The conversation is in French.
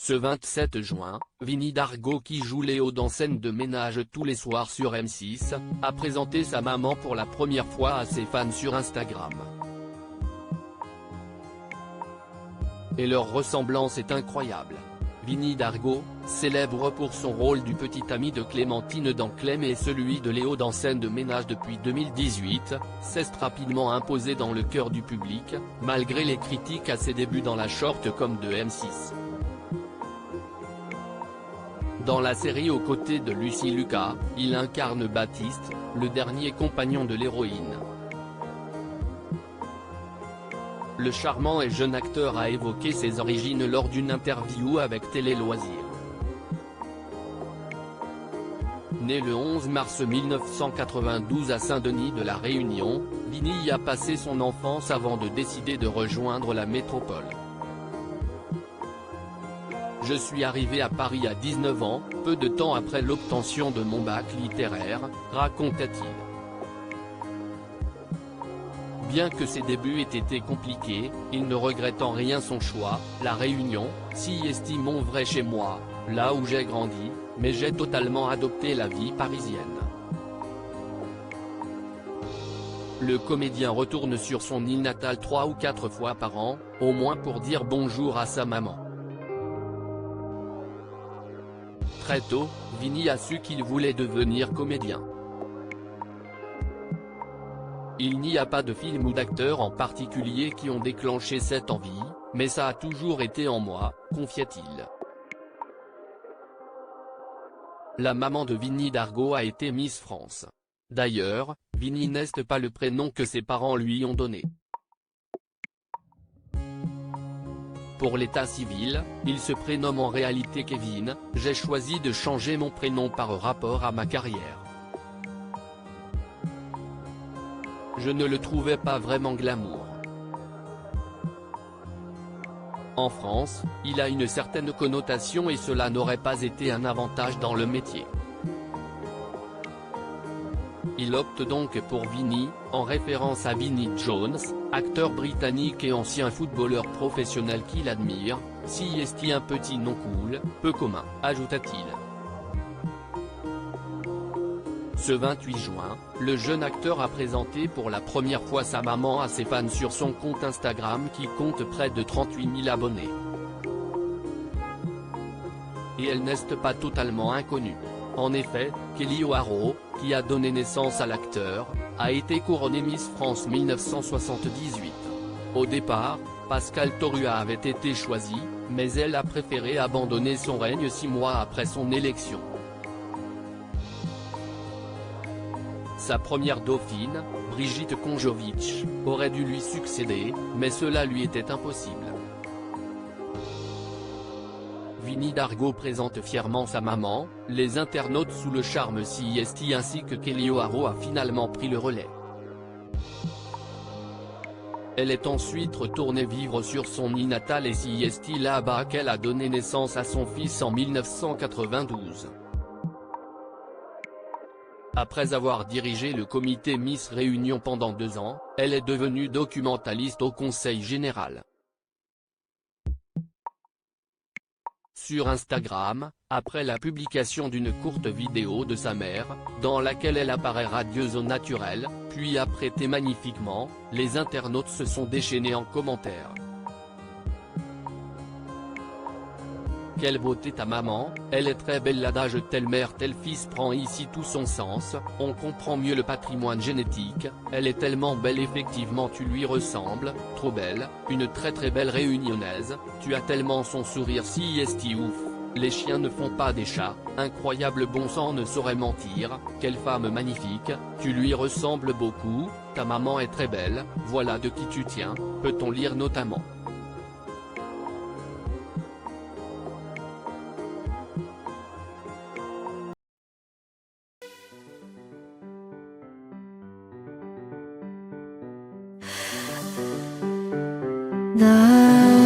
Ce 27 juin, Vinnie Dargaud, qui joue Léo dans Scène de ménage tous les soirs sur M6, a présenté sa maman pour la première fois à ses fans sur Instagram. Et leur ressemblance est incroyable. Vinnie Dargaud, célèbre pour son rôle du petit ami de Clémentine dans Clem et celui de Léo dans Scène de ménage depuis 2018, s'est rapidement imposé dans le cœur du public, malgré les critiques à ses débuts dans la short-com de M6. Dans la série aux côtés de Lucy Lucas, il incarne Baptiste, le dernier compagnon de l'héroïne. Le charmant et jeune acteur a évoqué ses origines lors d'une interview avec Télé Loisirs. Né le 11 mars 1992 à Saint-Denis de la Réunion, Vinnie y a passé son enfance avant de décider de rejoindre la métropole. Je suis arrivé à Paris à 19 ans, peu de temps après l'obtention de mon bac littéraire, raconta-t-il. Bien que ses débuts aient été compliqués, il ne regrette en rien son choix. La Réunion, si estime mon vrai chez moi, là où j'ai grandi, mais j'ai totalement adopté la vie parisienne. Le comédien retourne sur son île natale 3 ou 4 fois par an, au moins pour dire bonjour à sa maman. Très tôt, Vinnie a su qu'il voulait devenir comédien. Il n'y a pas de film ou d'acteur en particulier qui ont déclenché cette envie, mais ça a toujours été en moi, confia-t-il. La maman de Vinnie Dargaud a été Miss France. D'ailleurs, Vinnie n'est pas le prénom que ses parents lui ont donné. Pour l'état civil, il se prénomme en réalité Kevin. J'ai choisi de changer mon prénom par rapport à ma carrière. Je ne le trouvais pas vraiment glamour. En France, il a une certaine connotation et cela n'aurait pas été un avantage dans le métier. Il opte donc pour Vinnie, en référence à Vinnie Jones, acteur britannique et ancien footballeur professionnel qu'il admire. Si est un petit nom cool, peu commun, ajouta-t-il. Ce 28 juin, le jeune acteur a présenté pour la première fois sa maman à ses fans sur son compte Instagram qui compte près de 38 000 abonnés. Et elle n'est pas totalement inconnue. En effet, Kelly O'Hara, qui a donné naissance à l'acteur, a été couronnée Miss France 1978. Au départ, Pascal Torua avait été choisie, mais elle a préféré abandonner son règne 6 mois après son élection. Sa première dauphine, Brigitte Konjovic, aurait dû lui succéder, mais cela lui était impossible. Vinnie Dargaud présente fièrement sa maman, les internautes sous le charme CIST ainsi que Kelly O'Hara a finalement pris le relais. Elle est ensuite retournée vivre sur son île natale et CIST là-bas qu'elle a donné naissance à son fils en 1992. Après avoir dirigé le comité Miss Réunion pendant 2 ans, elle est devenue documentaliste au Conseil général. Sur Instagram, après la publication d'une courte vidéo de sa mère, dans laquelle elle apparaît radieuse au naturel, puis apprêtée magnifiquement, les internautes se sont déchaînés en commentaire. Quelle beauté ta maman, elle est très belle. L'adage telle mère tel fils prend ici tout son sens, on comprend mieux le patrimoine génétique. Elle est tellement belle, effectivement tu lui ressembles, trop belle, une très belle réunionnaise, tu as tellement son sourire si esti ouf, les chiens ne font pas des chats, incroyable bon sang ne saurait mentir, quelle femme magnifique, tu lui ressembles beaucoup, ta maman est très belle, voilà de qui tu tiens, peut-on lire notamment. 나